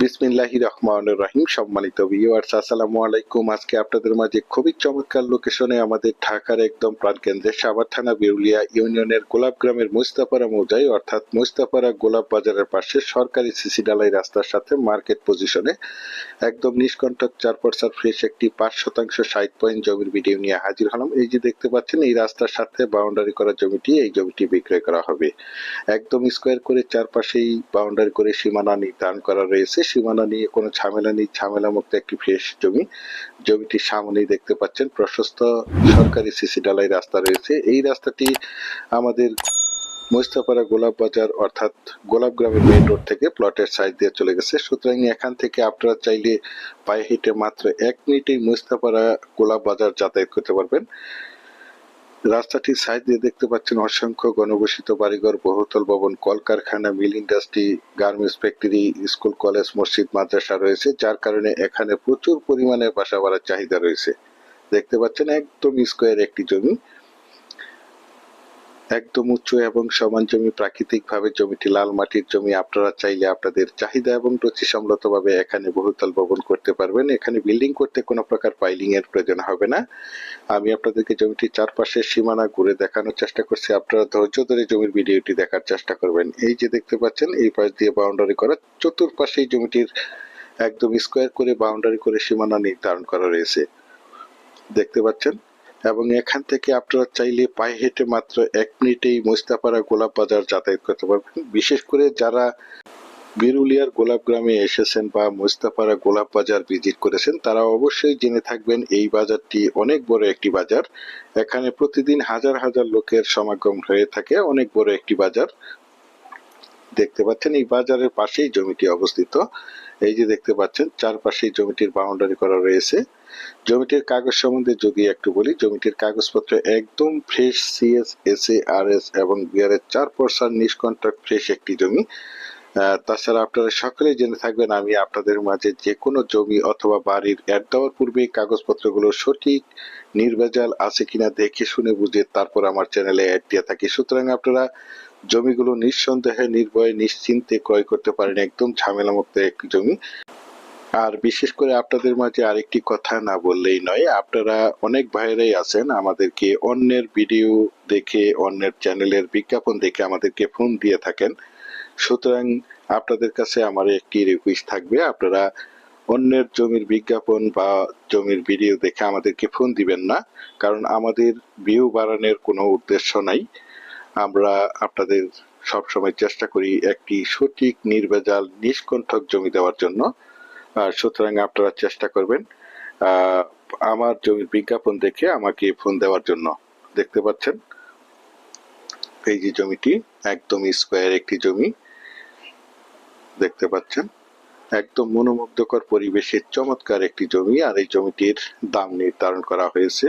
বিসমিল্লাহির রহমানির রহিম। সম্মানিত ভিউয়ার্স, আসসালামু আলাইকুম। আজকে আপনাদের মাঝে খুবই চমৎকার লোকেশনে আমাদের ঢাকার একদম প্রাণকেন্দ্রে সাভার থানা বিরুলিয়া ইউনিয়নের গোলাপগ্রামের মুস্তাপাড়া মৌজায় অর্থাৎ মুস্তাপাড়া গোলাপ বাজারের পাশে সরকারি সিসি ঢালাই রাস্তার সাথে মার্কেট পজিশনে একদম নিষ্কণ্টক 4% ফ্রেশ একটি 5% 60 জমির ভিডিও নিয়ে হাজির হলাম। এই যে দেখতে পাচ্ছেন, এই রাস্তার সাথে বাউন্ডারি করা জমিটি, এই জমিটি বিক্রয় করা হবে। একদম স্কোয়ার করে চারপাশেই বাউন্ডারি করে সীমানা নির্ধারণ করা রয়েছে। সীমানা নিয়ে কোনো ঝামেলা নেই, ঝামেলা মুক্ত একটি ফ্রেশ জমি। জমিটির সামনেই দেখতে পাচ্ছেন প্রশস্ত সরকারি সিসি ঢালাই রাস্তা রয়েছে। এই রাস্তাটি আমাদের মুস্তাপাড়া গোলাপ বাজার অর্থাৎ গোলাপগ্রামের মেইন রোড থেকে প্লটের সাইড দিয়ে চলে গেছে। সুতরাং এখান থেকে আপনারা চাইলে পায়ে হেঁটে মাত্র 1 মিনিটেই মুস্তাপাড়া গোলাপ বাজার যাতায়াত করতে পারবেন। রাস্তাটির সাইড দিয়ে দেখতে পাচ্ছেন অসংখ্য ঘনবসতিত বাড়িঘর, বহুতল ভবন, কলকারখানা, mill industry, garments factory, school, college, মসজিদ, মাদ্রাসা রয়েছে, যার কারণে এখানে প্রচুর পরিমাণে বাসা বাড়ার চাহিদা রয়েছে। দেখতে পাচ্ছেন একদম স্কোয়ার একটি জমি, একদম উঁচু এবং সমান জমি, প্রাকৃতিক ভাবে জমিটি লাল মাটির জমি। আপনারা চাইলে আপনাদের চাহিদা এবং রুচি সম্মত ভাবে এখানে বহুতল ভবন করতে পারবেন। এখানে বিল্ডিং করতে কোনো প্রকার পাইলিং এর প্রয়োজন হবে না। আমি আপনাদেরকে জমিটির চারপাশের সীমানা ঘুরে দেখানোর চেষ্টা করছি, আপনারা ধৈর্য ধরে জমির ভিডিওটি দেখার চেষ্টা করবেন। এই যে দেখতে পাচ্ছেন, এই পাশ দিয়ে বাউন্ডারি করা, চতুর্পাশেই জমিটির একদম স্কোয়ার করে বাউন্ডারি করে সীমানা নির্ধারণ করা রয়েছে, দেখতে পাচ্ছেন। এবং এখান থেকে আপনারা চাইলে পায়ে হেঁটে মাত্র 1 মিনিটেই মুস্তাপাড়া গোলাপ বাজার যাতায়াত করতে পারবেন। বিশেষ করে যারা বিরুলিয়ার গোলাপ গ্রামে এসেছেন বা মুস্তাপাড়া গোলাপ বাজার ভিজিট করেছেন, তারা অবশ্যই জেনে থাকবেন এই বাজারটি অনেক বড় একটি বাজার। এখানে প্রতিদিন হাজার হাজার লোকের সমাগম হয়ে থাকে, অনেক বড় একটি বাজার। দেখতে পাচ্ছেন এই বাজারের পাশেই জমিটি অবস্থিত। এই যে দেখতে পাচ্ছেন চারপাশেই জমিটির বাউন্ডারি করা রয়েছে। জমিটির কাগজ সম্বন্ধে যদি একটু বলি, জমিটির কাগজপত্র একদম ফ্রেশ, সিএস, এসএ, আরএস এবং বিআরএস 4% নিষ্কণ্টক ফ্রেশ একটি জমি। তাছাড়া আপনারা সকলেই জেনে থাকবেন, আমি আপনাদের মাঝে যে কোনো জমি অথবা বাড়ির অ্যাড দেওয়ার পূর্বে কাগজপত্রগুলো সঠিক নির্ভেজাল আছে কিনা দেখে শুনে বুঝে তারপর আমার চ্যানেলে অ্যাড দিয়ে থাকি। সুতরাং আপনারা জমিগুলো নিঃসন্দেহে, নির্ভয়ে, নিশ্চিন্তে ক্রয় করতে পারেন। একদম ঝামেলামুক্ত একটি জমি। আর বিশেষ করে আপনাদের মাঝে আরেকটি কথা না বললেই নয়, আপনারা অনেক ভাইরাই আছেন আমাদেরকে অন্যের ভিডিও দেখে, অন্যের চ্যানেলের বিজ্ঞাপন দেখে আমাদেরকে ফোন দিয়ে থাকেন। সুতরাং আপনাদের কাছে আমার একটি রিকোয়েস্ট থাকবে, আপনারা অন্যের জমির বিজ্ঞাপন বা জমির ভিডিও দেখে আমাদেরকে ফোন দিবেন না, কারণ আমাদের ভিউ বাড়ানোর কোনো উদ্দেশ্য নাই। আমরা আপনাদের সবসময় চেষ্টা করি একটি সঠিক, নির্ভেজাল, নিষ্কণ্টক জমি দেওয়ার জন্য। সুতরাং আপনারা চেষ্টা করবেন আমার জমির বিজ্ঞাপন দেখে আমাকে ফোন দেওয়ার জন্য। দেখতে পাচ্ছেন এই যে জমিটি একদম স্কোয়ার একটি জমি, দেখতে পাচ্ছেন একদম মনোমুগ্ধকর পরিবেশে চমৎকার একটি জমি। আর এই জমিটির দাম নির্ধারণ করা হয়েছে,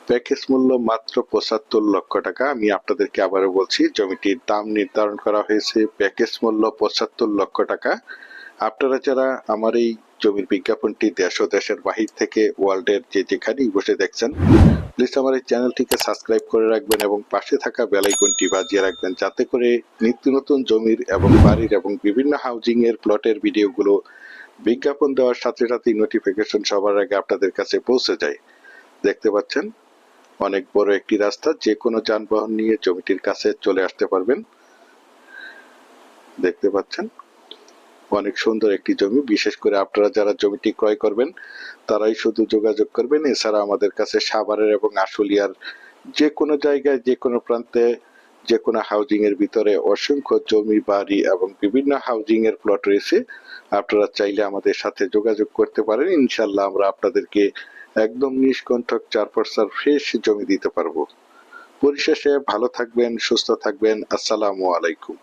প্যাকেজ মূল্য মাত্র 75 লক্ষ টাকা। আমি আপনাদেরকে আবারও বলছি, জমিটির দাম নির্ধারণ করা হয়েছে প্যাকেজ মূল্য 75 লক্ষ টাকা। আপনারা যারা আমার এই জমির বিজ্ঞাপনটি দেশ ও দেশের বাহির থেকে, ওয়ার্ল্ডের যে যেখানেই বসে দেখছেন, প্লিজ আমার এই চ্যানেলটিকে সাবস্ক্রাইব করে রাখবেন এবং পাশে থাকা বেল আইকনটি বাজিয়ে রাখবেন, যাতে করে নিত্য নতুন জমির এবং বাড়ির এবং বিভিন্ন হাউজিং এর প্লটের ভিডিওগুলো বিজ্ঞাপন দেওয়ার সাথে সাথে নোটিফিকেশন সবার আগে আপনাদের কাছে পৌঁছে যায়। দেখতে পাচ্ছেন অনেক বড় একটি রাস্তা, যে কোনো যানবাহন নিয়ে জমিটির কাছে চলে আসতে পারবেন। দেখতে পাচ্ছেন অনেক সুন্দর একটি জমি। বিশেষ করে আপনারা যারা জমিটি ক্রয় করবেন তারাই শুধু যোগাযোগ করবেন। এছাড়া আমাদের কাছে সাভারের এবং আশুলিয়ার যে কোনো জায়গায়, যে কোনো প্রান্তে, যে কোনো হাউজিং এর ভিতরে অসংখ্য জমি, বাড়ি এবং বিভিন্ন হাউজিং এর প্লট রয়েছে। আপনারা চাইলে আমাদের সাথে যোগাযোগ করতে পারেন। ইনশাল্লাহ আমরা আপনাদেরকে একদম নিষ্কণ্টক 4% ফ্রেশ জমি দিতে পারবো। পরিশেষে ভালো থাকবেন, সুস্থ থাকবেন। আসসালামু আলাইকুম।